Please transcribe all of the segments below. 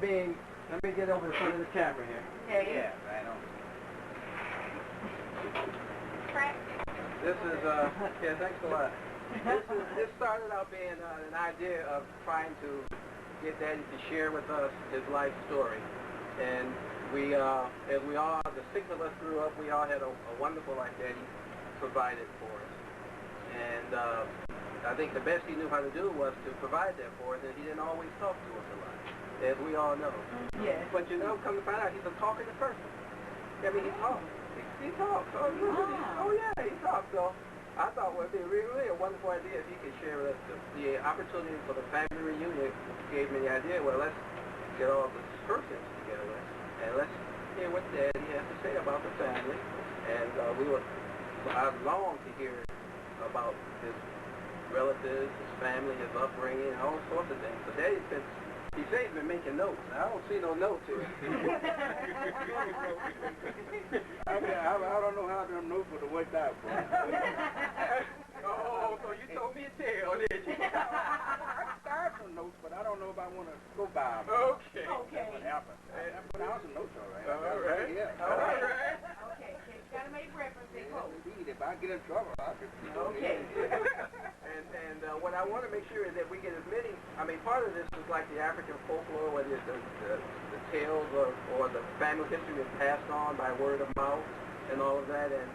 being, let me get over the front of the camera here. Yeah, right on. This is, yeah, thanks a lot. This started out being an idea of trying to get Daddy to share with us his life story. And we, as we all, the six of us grew up, we all had a wonderful life Daddy provided for us. And I think the best he knew how to do was to provide that for us, and he didn't always talk to us a lot, as we all know. Yes. But you know, come to find out, he's a talkative person. I mean, he talks. He talks. Oh yeah, he talks. So I thought it would be really a wonderful idea if he could share with us the opportunity for the family reunion. Gave me the idea, well, let's get all the Perkins together, and let's hear what Daddy has to say about the family. And I long to hear about his relatives, his family, his upbringing, and all sorts of things. So Daddy's been, he said he's been making notes. I don't see no notes here. I don't know how them notes would have worked out for him. Oh, so you told me a tale, did you? I started some notes, but I don't know if I want to go by them. Okay. That's what happened. I put out some notes, all right. All right. Yeah. All right. Okay, you gotta make reference. Indeed, if I get in trouble, I could. Okay. And what I want to make sure is that we get as many, I mean, part of this is like the African folklore, whether it's the tales or the family history is passed on by word of mouth and all of that. And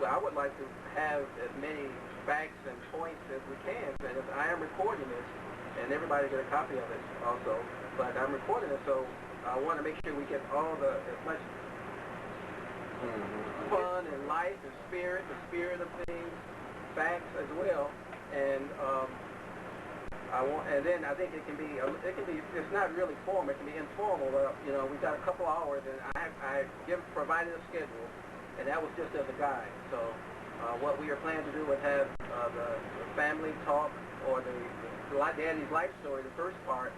well, I would like to have as many facts and points as we can. And if I am recording this, and everybody get a copy of it also, but I'm recording it, so I want to make sure we get all as much fun and life and spirit, the spirit of things, facts as well. And and then I think it can be, it's not really formal, it can be informal. You know, we've got a couple hours, and I provided a schedule, and that was just as a guide. So what we are planning to do is have the family talk, or the Daddy's life story, the first part,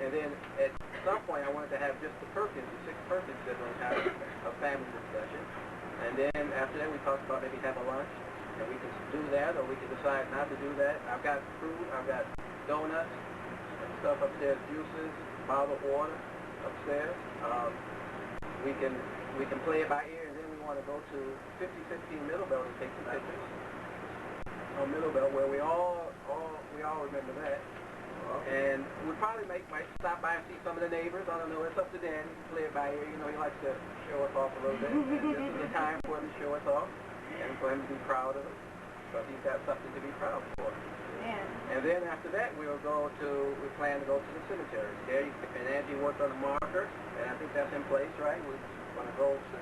and then at some point I wanted to have just the Perkins, the 6 Perkins siblings have a family discussion. And then after that we talked about maybe have a lunch, and we can do that, or we can decide not to do that. I've got fruit, I've got donuts and stuff upstairs, juices, bottled water upstairs. We can play it by ear, and then we want to go to 5015 Middlebelt and take some pictures on Middlebelt, where we all remember that. And we probably might stop by and see some of the neighbors. I don't know, it's up to Dan. He can play it by ear. You know, he likes to show us off a little bit. And this is the time for him to show us off and for him to be proud of us. But he's got something to be proud for. Yeah. And then after that, we plan to go to the cemetery. There, and Angie worked on the marker, and I think that's in place, right? We're going to go to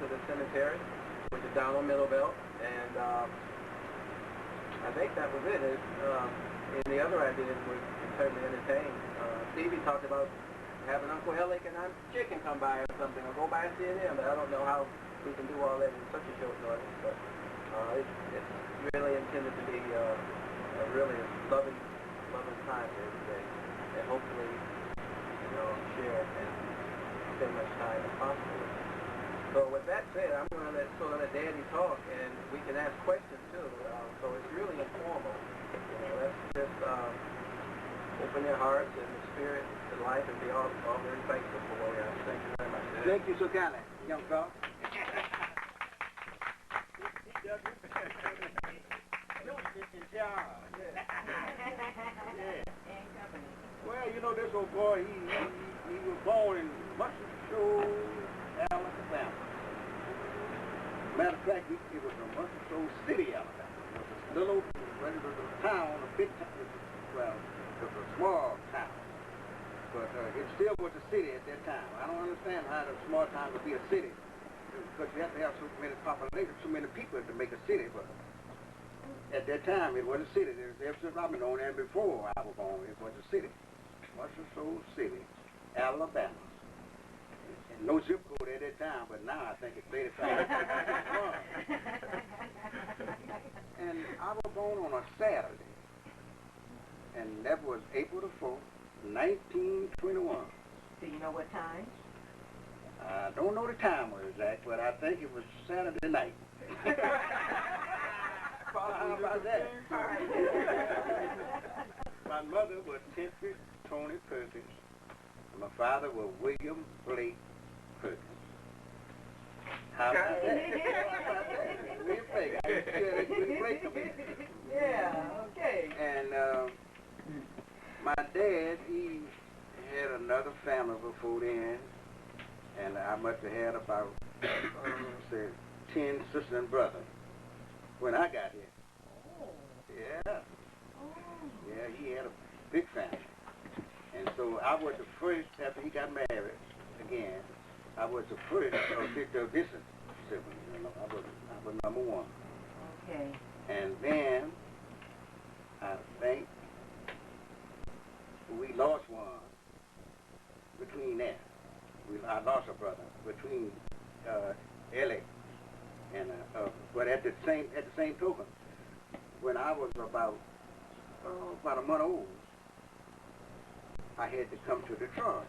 the cemetery, which is down on Middlebelt, and I think that was it. And the other ideas we can certainly entertain. Stevie talked about having Uncle Ellick and Aunt Chicken come by or something, or go by and see them, but I don't know how we can do all that in such a short notice. But it's really intended to be a really loving time every day, and hopefully, you know, share and spend much time as possible. So with that said, I'm going to let Daddy talk, and we can ask questions too. So it's really informal. You know, let's just open their hearts and the spirit to life, and be all very thankful for what we are. Thank you very much, Dad. Thank you so kindly, young fellow. Well, you know, this old boy, he was born in Muscle, Alabama. Matter of fact, it was a Muscle City, Alabama. It was a little town, a big town. Well, it was a small town. But it still was a city at that time. I don't understand how a small town could be a city. Because you have to have so many population, so many people to make a city. But at that time, it was a city. Ever since I've been on there before I was born, it was a city. Muscle City, Alabama. And no zip code at that time, but now I think it's 35. And I was born on a Saturday. And that was April the 4th, 1921. Do you know what time? I don't know the time was exact, but I think it was Saturday night. How about that? My mother was Tony Perkins, My father was William Blake Perkins. How about that? William Blake. I used to share that William Blake community. Yeah, okay. And my dad, he had another family before then, and I must have had about, say, 10 sisters and brothers when I got here. Oh. Yeah. Oh. Yeah, he had a big family. And so I was the first, after he got married again, I was the first of this sibling, you know. I was number one. Okay. And then, I think, we lost one between that. I lost a brother between Ellie and, but at the same token, when I was about a month old, I had to come to Detroit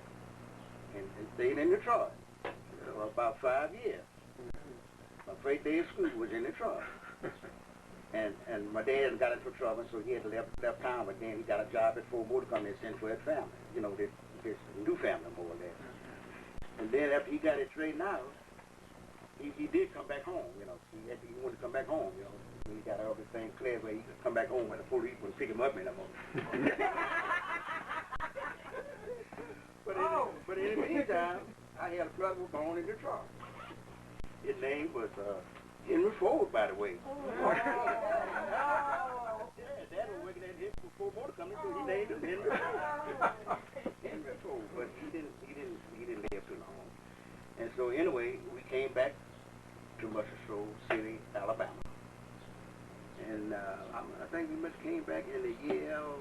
and stayed in Detroit for about 5 years. My first day of school was in Detroit. And my dad got into trouble, so he had to left town, but then he got a job at Ford Motor Company and sent to his family, you know, this new family more or less. And then after he got it straightened out, he did come back home, you know. He wanted to come back home, you know. He got everything clear where he could come back home when the police wouldn't pick him up anymore. But in the meantime, I had a brother who was born in Detroit. His name was Henry Ford, by the way. Oh. Yeah, Dad was working at his Ford Motor Company, so he named him Henry Ford. Henry Ford, but he didn't live too long. And so anyway, we came back to Muscle City, Alabama. And I think we must came back in the year of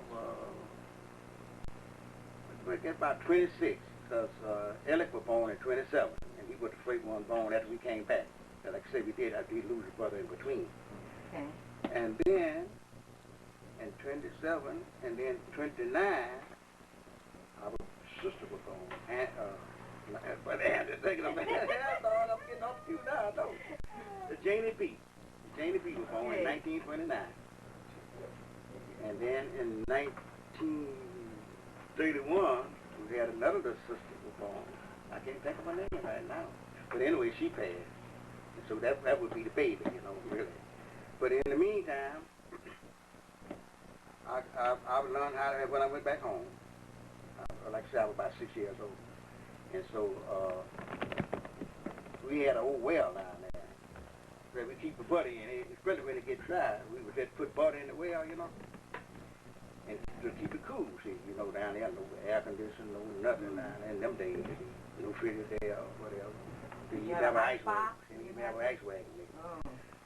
about 26, because Elliot was born in 27, and he was the first one born after we came back. And like I said, we did lose a brother in between. Okay. And then, in 27, and then 29, our sister was born. And, but I'm just thinking, Lord, I'm getting off to you now, no. Janie B. Janie B was born in 1929. And then in 1931, we had another little sister was born. I can't think of her name right now. But anyway, she passed. And so that would be the baby, you know, really. But in the meantime, I learned how to, when I went back home, like I said, I was about 6 years old. And so we had an old well down there where we keep the butter in it, especially when it gets dry. We would just put butter in the well, you know, and to keep it cool, see, you know, down there, no air conditioning, no nothing down there. In them days, no fridge there or whatever. You have an ice wagon. You have an ice wagon.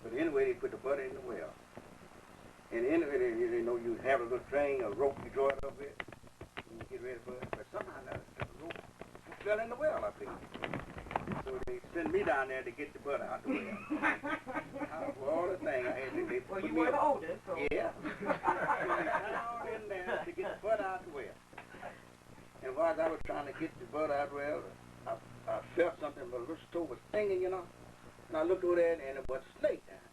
But anyway, they put the butter in the well. And anyway, you know, you have a little string, a rope you draw it up with, and you get ready for it. But somehow the rope fell in the well, I think. So they sent me down there to get the butter out the well. For all the things I had to do. Well, you were the oldest, so. Yeah. So they down in there to get the butter out the well. And while I was trying to get the butter out the well, I felt something, but a little toe was stinging, you know. And I looked over there, and it was a snake down there.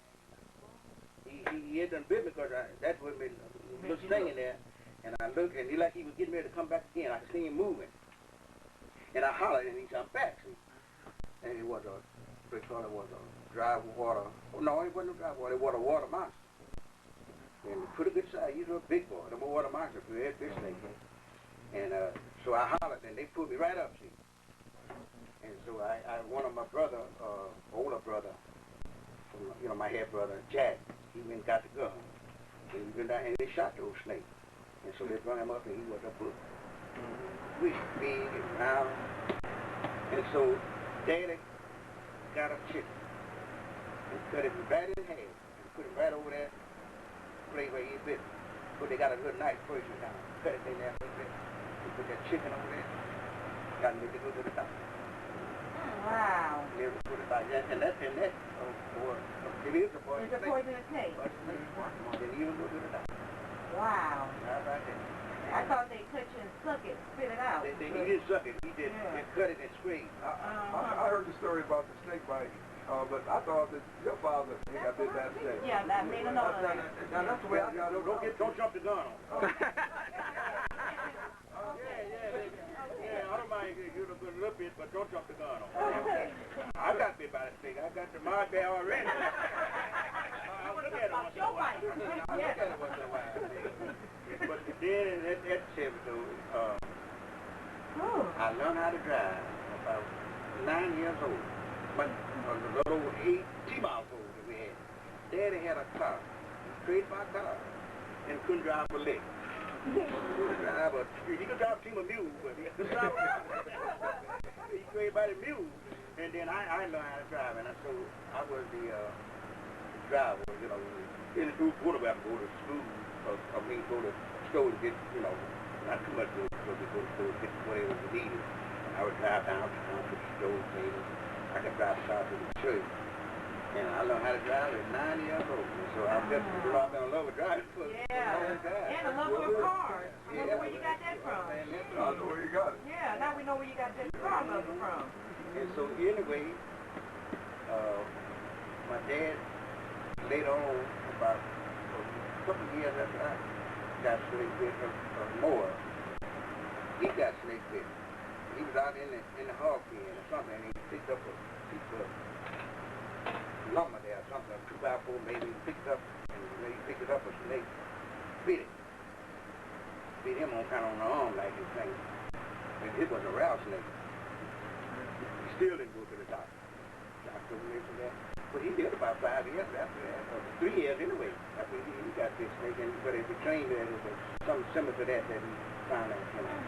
He had done bit me because that was a little stinging there. And I looked, and he like he was getting ready to come back again. I could see him moving. And I hollered, and he jumped back, see. And it was they thought it was a dry water. Oh, no, it wasn't a dry water. It was a water monster. And pretty good size. He was a big boy. The water monster, we had this snake. And so I hollered, and they put me right up, see. And so I one of my brother, older brother, from, you know, my head brother, Jack, he went and got the gun. And he went down and they shot those snakes. And so they brought him up, and he was a book. Big and round. And so Daddy got a chicken and cut it right in half and put it right over there, place where he bit. But they got a little knife first, and kind of cut it in there a little bit. They put that chicken over there. Got to make it go to the top. Wow. Never put it back. And that, it is a poison snake. It's a poisonous snake. Then you go to the top. Wow. Right there. I thought they cut you and suck it, spit it out. He didn't suck it. He did cut it and scream. I heard the story about the snake bite, but I thought that your father got bit by a snake. Yeah, that made a note of it. Now that's the way I got it. Don't jump the gun on. Yeah, I don't mind you look a little bit, but don't jump the gun on. I got bit by the snake. I got the mark there already. I look at it once in a while. I look at it once in a while. But then that Chevy, though, I learned how to drive about 9 years old. But a little 8 miles old that we had. Daddy had a car. He traded my car and couldn't drive a lick. He could drive a team of mules, but he couldn't drive a he traded by the mules. And then I learned how to drive, and so I was the driver, you know. In the school quarterback, go to school, go to store to get, you know, not too much to go to store to get whatever we needed. And I would drive downtown to the store, maybe. I could drive the car to the church. And I learned how to drive at 9 years old. So I've been in love with driving for a long time. And a love for cars. I wonder where you got that from. I know where you got it. Yeah, now we know where you got that car love from. And so anyway, my dad later on, about a couple of years after I got snake bit or more, he got snake bit. He was out in the hog pen or something, and he picked up a piece of lumber there or something, a 2x4 maybe. He picked it up, and when he picked it up, a snake bit it. Bit him on kind of on the arm like this thing. And it was a rattlesnake. He still didn't go to the doctor. Doctor mentioned that. But he lived about 5 years after that, or 3 years anyway, after he got this snake. But it became that it was something similar to that he found out, you know.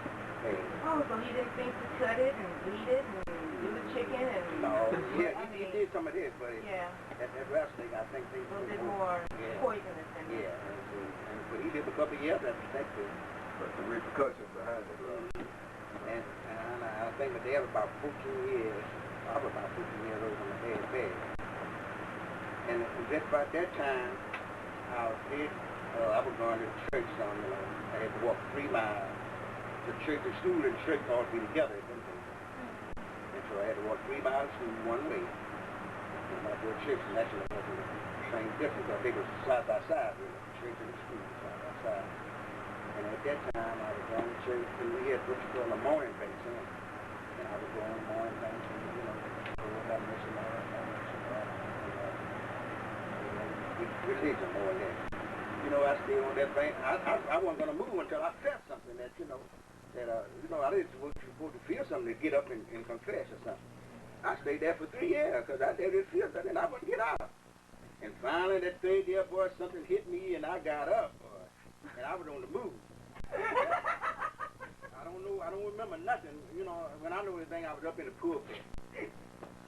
Oh, so he didn't think to cut it and eat it and do the chicken and... No, yeah, he did some of this, but that rattlesnake, I think they... A little bit more poisonous than that. Yeah, but he lived a couple of years after that. But the repercussions behind it. And I think my dad was about 14 years. I was about 14 years old when my dad passed. And just about that time, I was going to church some, you know. I had to walk 3 miles. The church, the school and church ought to be together at them things. And so I had to walk 3 miles to school one way. And I go to church, and actually it wasn't the same difference, but they were side by side, really. The church and the school side by side. And at that time, I was going to church, and we had what you call a morning face in. And I was going to morning face, and, you know, God bless you, religion more or less. You know, I stayed on that thing. I wasn't going to move until I felt something that, you know, I didn't supposed to feel something to get up and confess or something. I stayed there for 3 years because I didn't feel something and I wouldn't get out. And finally, that 3rd year, boy, something hit me and I got up, boy, and I was on the move. I don't remember nothing. You know, when I know anything, I was up in the pulpit.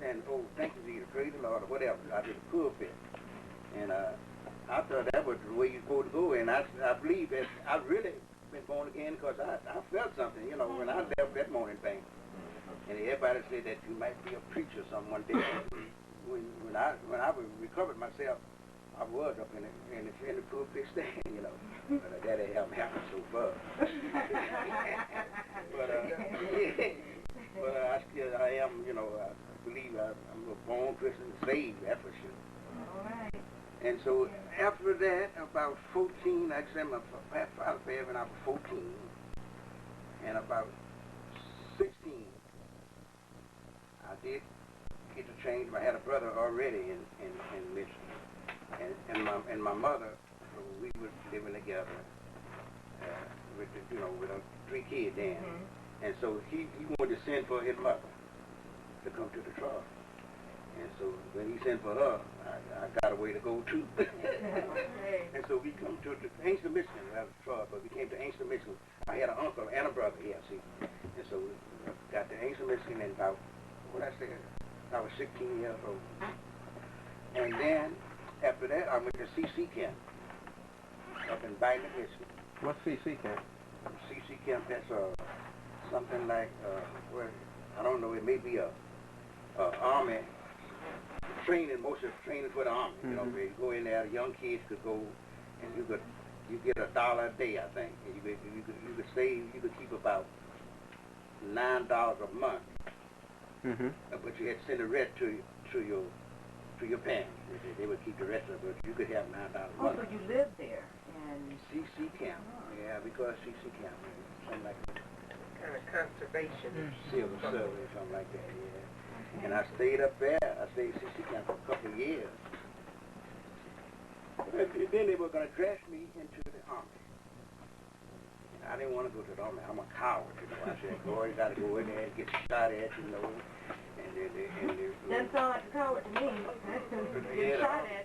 And, oh, thank you, Jesus, praise the Lord, or whatever. I did the pulpit. And I thought that was the way you're supposed to go. And I believe that I really been born again because I felt something, you know, when I left that morning thing. And everybody said that you might be a preacher someone day. When I recovered myself, I was up in the pulpit stand, you know. But that ain't happened so far. but I am, you know, I believe I'm a born Christian, saved, that's for sure. All right. And so after that, about 14, actually my father passed when I was 14, and about 16, I did get to change. I had a brother already in Michigan, and my mother, we were living together with our 3 kids then, and so he wanted to send for his mother to come to the trial. And so when he sent for her, I got a way to go too. And so we come to Angster, Michigan. We have a truck, but we came to Angster, Michigan. I had an uncle and a brother here, see. And so we got to Angster, Michigan, and about, I was 16 years old. And then after that, I went to CC camp up in Biden, Michigan. What's CC camp? CC camp, that's something like, I don't know, it may be a army training, most of training for the army. You know, where you go in there, young kids could go, and you get $1 a day, I think. And you could save, you could keep about $9 a month. But you had to send the rest to your parents. They would keep the rest of it, but you could have $9 a month. Oh, so you lived there? And CC camp. Yeah, because CC camp, something like that. kind of conservation. Civil service, something like that, yeah. And I stayed up there. I stayed at CC camp for a couple of years. But then they were going to dress me into the Army. And I didn't want to go to the Army. I'm a coward, you know. I said, boy, you got to go in there and get shot at, you know. Doesn't sound like a coward to me. Get shot at.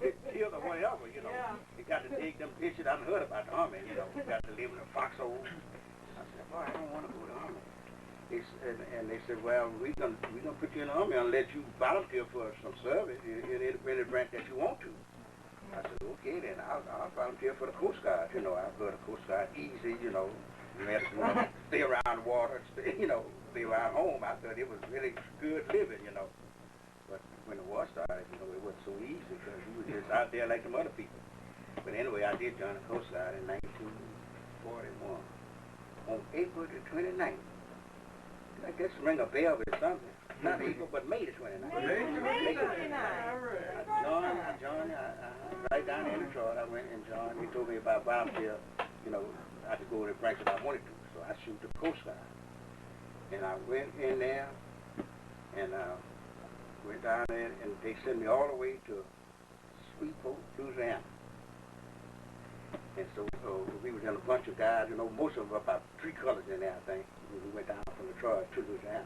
Get killed or whatever, you know. Yeah. You got to dig them pictures. I've heard about the Army, you know. You got to live in a foxhole. I said, boy, I don't want to go to the Army. And they said, well, we're gonna put you in the Army and let you volunteer for some service in any branch that you want to. I said, okay, then I'll volunteer for the Coast Guard. You know, I've heard the Coast Guard easy, you know. You have to stay around water, stay around home. I thought it was really good living, you know. But when the war started, you know, it wasn't so easy because you were just out there like some other people. But anyway, I did join the Coast Guard in 1941 on April the 29th. I guess ring a bell with something. Not April, but May the 29th. May 29th. I joined, right down in Detroit. I went and joined. He told me about volunteer, you know, I could go to the branch that I wanted to. So I shoot the Coast Guard. And I went in there and went down there and they sent me all the way to Sweetport, Louisiana. And so we was in a bunch of guys, you know, most of them about 3 colors in there, I think. We went down from Detroit to Louisiana,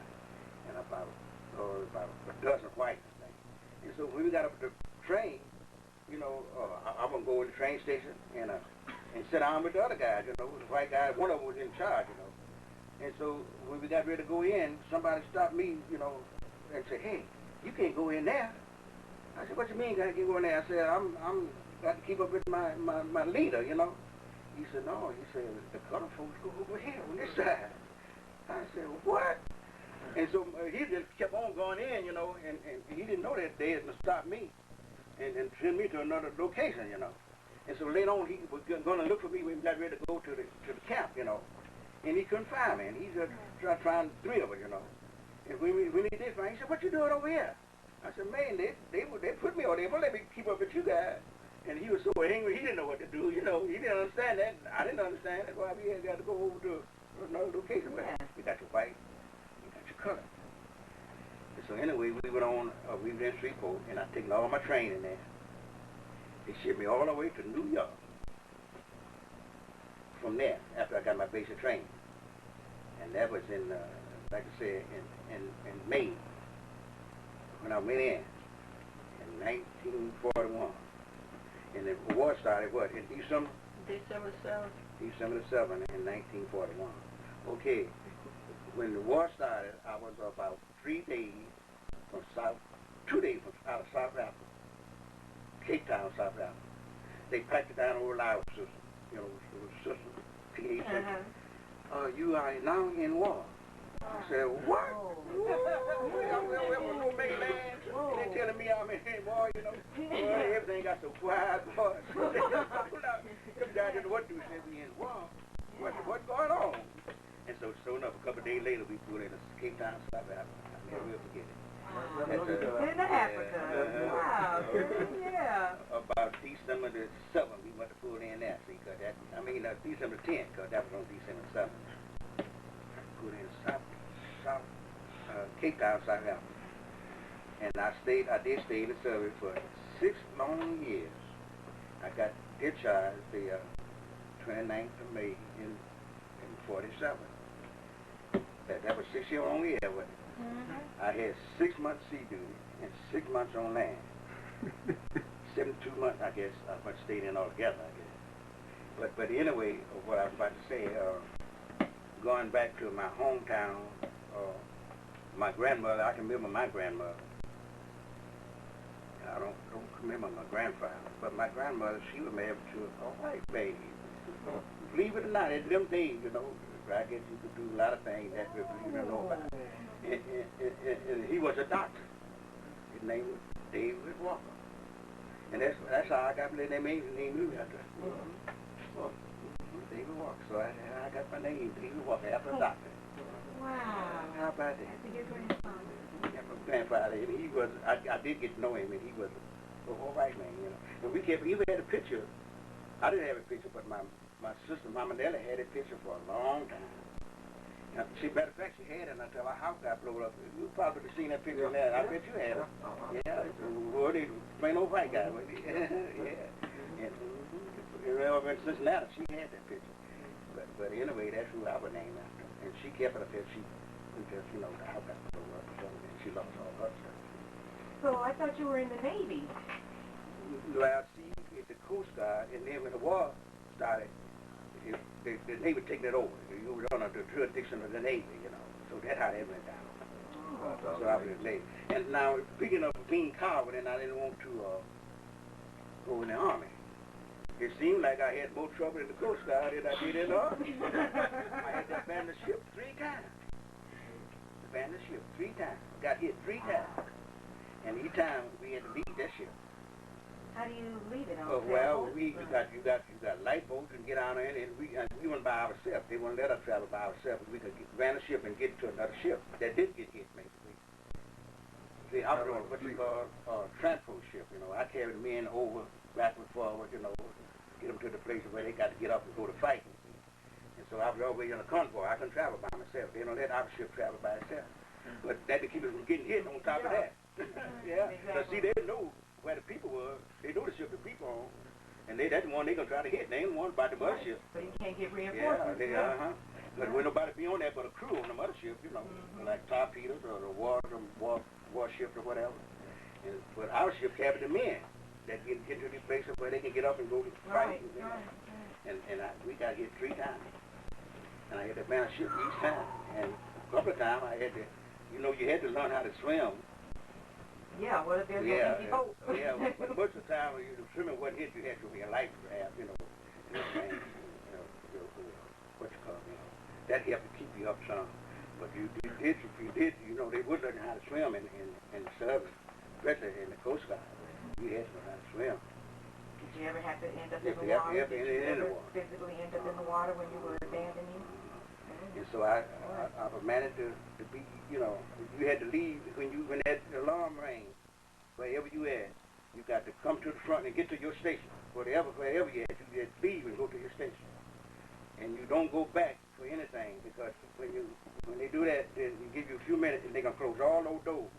and about a dozen whites, I think. And so when we got up the train, you know, I would go to the train station and sit down with the other guys, you know, the white guy, one of them was in charge, you know. And so when we got ready to go in, somebody stopped me, you know, and said, hey, you can't go in there. I said, what you mean I can't go in there? I said, I'm got to keep up with my leader, you know. He said, no. He said, the color folks go over here on this side. I said, what? And so he just kept on going in, you know, and he didn't know that they had to stop me and send me to another location, you know. And so later on, he was going to look for me when we got ready to go to the camp, you know. And he couldn't find me, and he just tried to find 3 of us, you know. And when he did find me, he said, what you doing over here? I said, man, they put me over there, but let me keep up with you guys. And he was so angry, he didn't know what to do, you know. He didn't understand that. I didn't understand. That's why we had got to go over to another location. But we got your white, we got your color. And so anyway, we were in Shreveport, and I taken all my training there. They shipped me all the way to New York. From there, after I got my basic training. And that was in, like I said, in May, when I went in 1941. And the war started, what, in December? December 7th. December the 7th in 1941. Okay, when the war started, I was about 3 days from 2 days out of South Africa, Cape Town, South Africa. They packed it down over our system, you know, it was system, PA system. You are now in war. I said, what? I'm no mainland. And they telling me I'm in war, you know. Boy, everything got so quiet, boy. Them guys didn't know what to do. Said we in war. What's going on? And so enough, a couple of days later, we flew into Cape Town, South Africa. I never will forget it. In Africa. Wow. Yeah. About December the 7th, we went to pull in there. See, cause that, December 10th, because that was on December 7th. Pulled in Cape Town, South Africa. And I did stay in the service for 6 long years. I got discharged the 29th of May in 47. That was 6 years long year, wasn't it? I had 6 months sea duty and 6 months on land. 72 months, I guess, I must have stayed in altogether, I guess. But anyway, what I was about to say, going back to my hometown, my grandmother, I can remember my grandmother. I don't remember my grandfather, but my grandmother, she was married to a white lady. Believe it or not, in them days, you know, I guess you could do a lot of things that you don't know about. And he was a doctor. His name was David Walker. And that's how I got my name. After David Walker. So I got my name, David Walker, after a doctor. Wow. How about that? That's a good grandfather. Yeah, my grandfather, and he was, I did get to know him, and he was a whole white man, you know. And we even had a picture. I didn't have a picture, but my sister, Mama Della, had a picture for a long time. See, matter of fact, she had it until our house got blown up. You probably seen that picture in there. I bet you had it. Yeah, well, they plain old white guy. Yeah. And, you know, in Cincinnati, she had that picture. But anyway, that's who I would name after. And she kept it up there. Because, you know, the house got blown up or something, and she lost all her stuff. So I thought you were in the Navy. Well, see, at the Coast Guard, and then when the war started, the Navy taking it over. You were under the jurisdiction of the Navy, you know. So that's how that went down. So I was in the Navy. And now, speaking of being coward, and I didn't want to go in the Army. It seemed like I had more trouble in the Coast Guard than I did in the Army. I had to abandon the ship 3 times. Abandoned the ship 3 times. Got hit 3 times. And each time we had to leave that ship. How do you leave it on? Well, you got lifeboats and get on in, and we went by ourselves. They wouldn't let us travel by ourselves. We could ran a ship and get to another ship that did get hit, basically. See, I was on what you call a transport ship. You know, I carried men over, backward, forward. You know, get them to the places where they got to get up and go to fight. And so I was always in a convoy. I couldn't travel by myself. They don't let our ship travel by itself. But that to keep us from getting hit on top of that. Yeah. But see, they know where the people were. They know the ship the people on. And that's the one they gonna try to hit. They ain't one about the mothership. But you can't get reinforcements. Yeah, But when nobody be on there but a crew on the mothership, you know, like torpedoes or the warship or whatever. But our ship carried the men that get to these places where they can get up and go to fight. And we got hit 3 times. And I had to man a ship each time. And a couple of times I had to, you know, you had to learn how to swim. Yeah, what if there's no empty boat? Yeah, but most of the time when you swimming wasn't hit, you had to be a life raft, you know, what you call it, you know. That helped to keep you up some. But if you did, you know, they would learn how to swim in the service, especially in the Coast Guard. You had to learn how to swim. Did you ever have to end up in the water? Did you ever physically end up in the water when you were abandoning? And so I managed to be, you know, you had to leave when that alarm rang, wherever you at, you got to come to the front and get to your station. Wherever you had to leave and go to your station. And you don't go back for anything because when they do that, then you give you a few minutes and they're gonna close all those doors.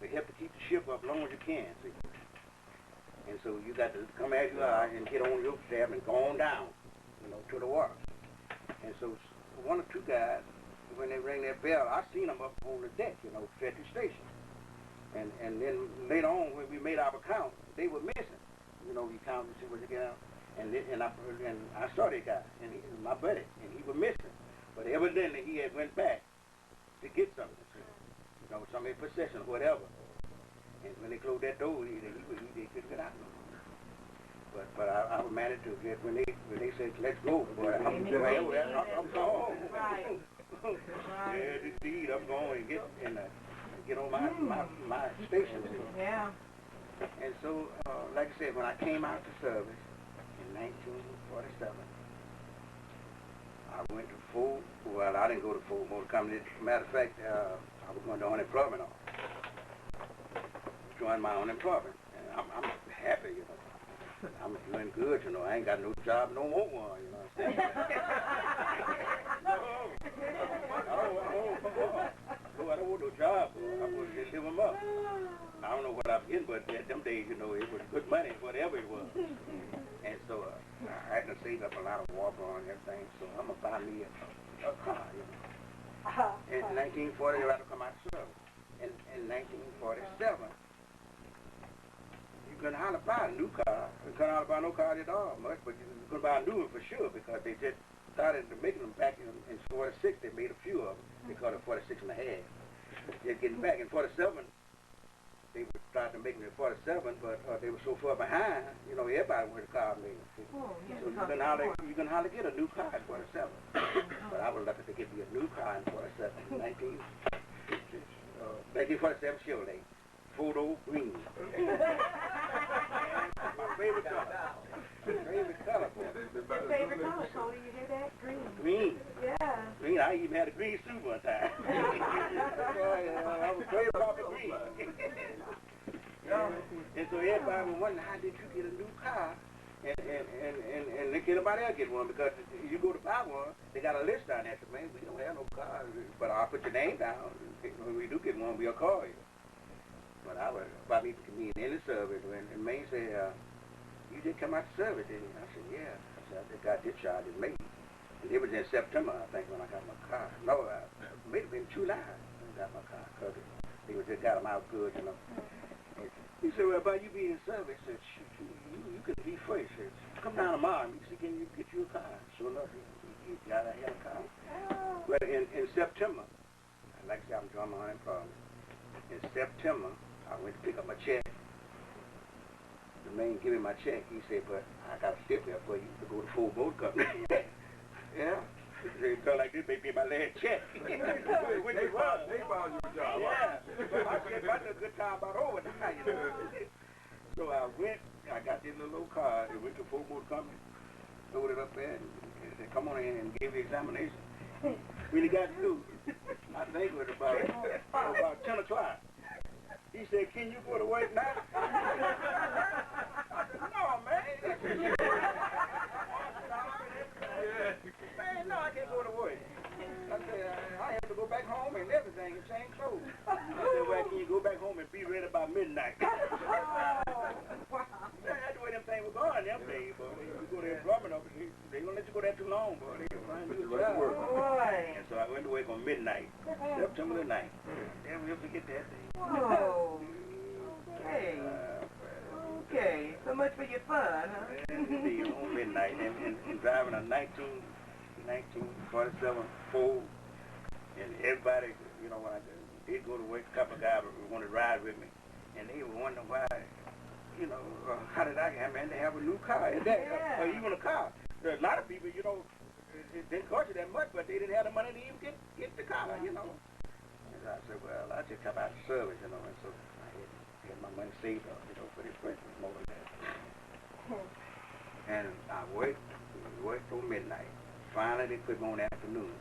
They have to keep the ship up as long as you can, see. And so you got to come as you are and get on your staff and go on down, you know, to the water. And so 1 or 2 guys, when they rang that bell, I seen them up on the deck, you know, at the station. And then later on, when we made our count, they were missing. You know, you count and see what you get out. And I saw that guy, and my buddy, and he was missing. But evidently he had went back to get something, you know, some in possession, whatever. And when they closed that door, they couldn't get out. But I managed to get when they said let's go. Boy, I'm gone. Right. Yeah, indeed, I'm going to get on my station. Yeah. And so, like I said, when I came out to service in 1947, I went to full. Well, I didn't go to full motor company. As a matter of fact, I was going to unemployment office. Joined my unemployment, and I'm happy, you know. I'm doing good, you know. I ain't got no job, no more one, you know what I'm saying? I don't want no job. I'm going to give them up. I don't know what I'm getting, but at them days, you know, it was good money, whatever it was. And so I had to save up a lot of water and everything, so I'm going to buy me a car, you know. In 1940, I had to come out of service. In 1947, you couldn't hardly buy a new car. You couldn't hardly buy no car at all much, but you could buy a new one for sure because they just started making them back in 46. They made a few of them. They called it 46 and a half. They're getting back in 47. They were starting to make them in 47, but they were so far behind. You know, everybody wanted a car made. Oh, yeah, so you can hardly get a new car in 47. But I was lucky to get me a new car in 47. 1947 Chevrolet. Photo green. My favorite color. Favorite color, boy. Your favorite color, Cody, you hear that? Green. Green. Yeah. Green. I even had a green suit one time. I was crazy about the green. And so everybody was wondering, how did you get a new car and let anybody else get one, because if you go to buy one, they got a list down there. So, man, we don't have no cars, but I'll put your name down. When we do get one, we'll call you. But I was about me to be in the service, and Maine said, you just come out to service, didn't you? I said, yeah. I said, I just got discharged in May. And it was in September, I think, when I got my car. No, it may have been July when I got my car, because they just got them out good, you know. He said, well, about you being in service, he said, shoot, you could be free. He said, come down tomorrow. He said, can you get you a car? Sure enough, he got a hell of a car. Well, in September, like I said, I'm drawing my unemployment. In September, I went to pick up my check. The man gave me my check. He said, but I got a step there for you to go to Full Boat Company. Yeah. They felt like this may be my last check. They found you a job. Yeah. I said, I did a good time about over now, you know. So I went, I got this little old car, and went to Full Boat Company, loaded up there, and said, come on in and give the examination. When he got through, I think it was about 10 o'clock. He said, can you go to work now? I said, no, man. Man, no, I can't go to work. I said, I have to go back home and everything and change clothes. I said, well, can you go back home and be ready by midnight? That's the way them things were going them days, boy. You go to employment office, they don't let you go there too long, boy. They find you a job. And so I went to work on midnight, September the 9th. Never will forget that day. Whoa. Okay. Okay. So much for your fun, huh? Indeed, on midnight. And driving a 1947 Ford. And everybody, you know, when I did go to work, a couple of guys wanted to ride with me. And they were wondering why, you know, how did I get, man, to have a new car? Or even a car. There's a lot of people, you know, it didn't cost you that much, but they didn't have the money to even get the car, you know. And I said, well, I just come out of service, you know, and so I had my money saved up, you know, for this Christmas, more than that. And I worked till midnight. Finally, they put me on the afternoon.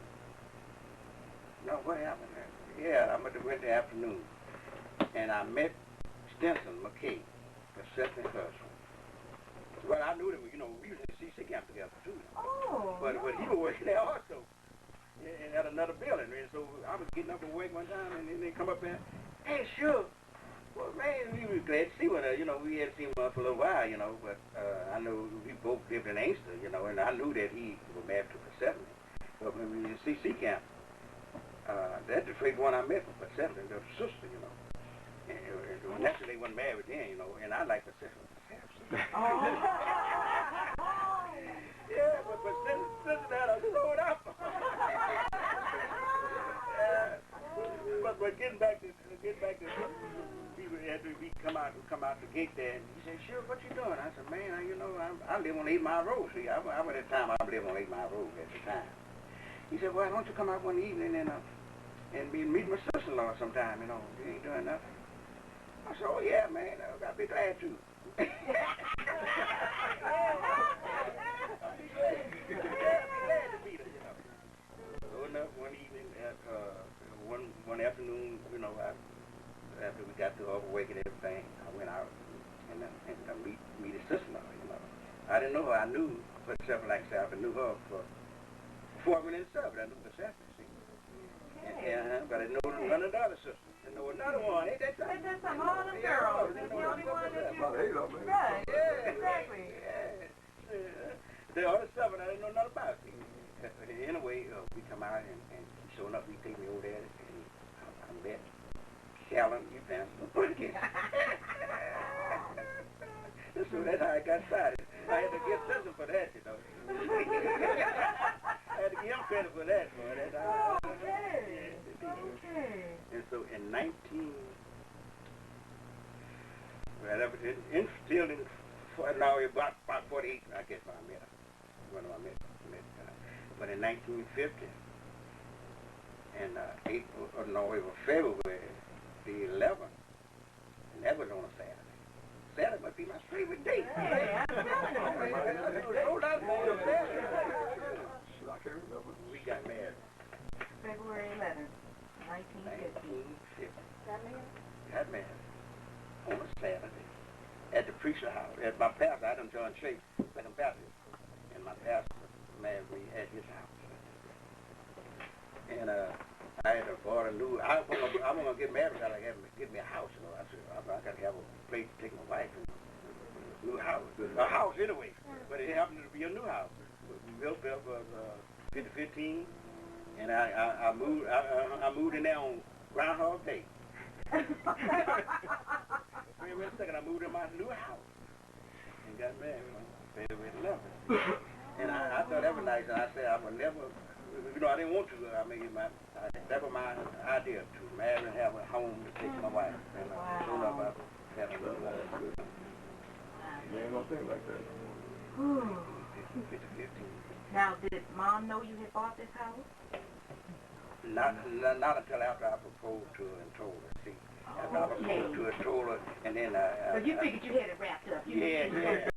No, what happened there? Yeah, I went in the afternoon. And I met Stinson McKay, the second husband. Well, I knew that, you know, we used to see camp together, too. Oh. But he was working there also. And at another building. And so I was getting up and work one time, and then they come up there, hey, sure. Well, man, we were glad to see one. You know, we hadn't seen him for a little while, you know, but I know we both lived in Inkster, you know, and I knew that he was married to Persephone. But when we were in CC camp, that's the first one I met from Persephone, the sister, you know. And naturally, they weren't married then, you know, and I like Persephone. Yeah, but Persephone had a slowed up. But getting back to people after we come out the gate there, and he said, "Sure, what you doing?" I said, "Man, you know, I live on 8 Mile Road. See, I was at the time I lived on 8 Mile Road at the time." He said, "Well, why don't you come out one evening and meet my sister-in-law sometime? You know, you ain't doing nothing." I said, "Oh yeah, man, I'll be glad to." I'll be glad to meet her, you know. So enough, one evening one afternoon, you know, after we got through overwork and everything, I went out and meet his sister-in-law, you know. I didn't know her. I knew Persephone, like I said, I knew her before I went in the service. I knew Persephone, see. But I didn't know none of the other sisters. I know another one. Ain't that something? That's some all the girls. That's the only one that you... Right. Yeah. Exactly. Yeah. The other seven, I didn't know nothing about. Anyway, we come out and sure enough, he take me over there and I met Callan, you found Perkins. So that's how I got started. I had to give Sisson for that, you know. I had to give him credit for that, boy. That's how Okay. And so in about 48, I guess, when I met her. But in 1950, and it was February the 11th, and that was on a Saturday. Saturday must be my favorite day. Hey, I'm telling you. Hold on, man. I can't remember. We got married. February 11th, 1950. Got married? Got married? Got married. On a Saturday. at the preacher house. At my pastor, I done joined church, Second Baptist, and my pastor married me at his house. And I had bought a new. I'm gonna get married. I gotta get me a house. You know, I said I gotta have a place to take my wife. And new house, a house anyway, but it happened to be a new house. We built up 2015, and I moved in there on Groundhog Day. Wait a second, I moved in my new house and got married on February 11th. And I thought that was nice, and I said I would never, you know, I didn't want to. I mean, that was my idea, to marry and have a home to take my wife. And soon enough, I had a little wife. You ain't gonna think like that. 15. Now, did Mom know you had bought this house? Not until after I proposed to her and told her. See, after I proposed to her, told her, and then So you figured you had it wrapped up. Yeah.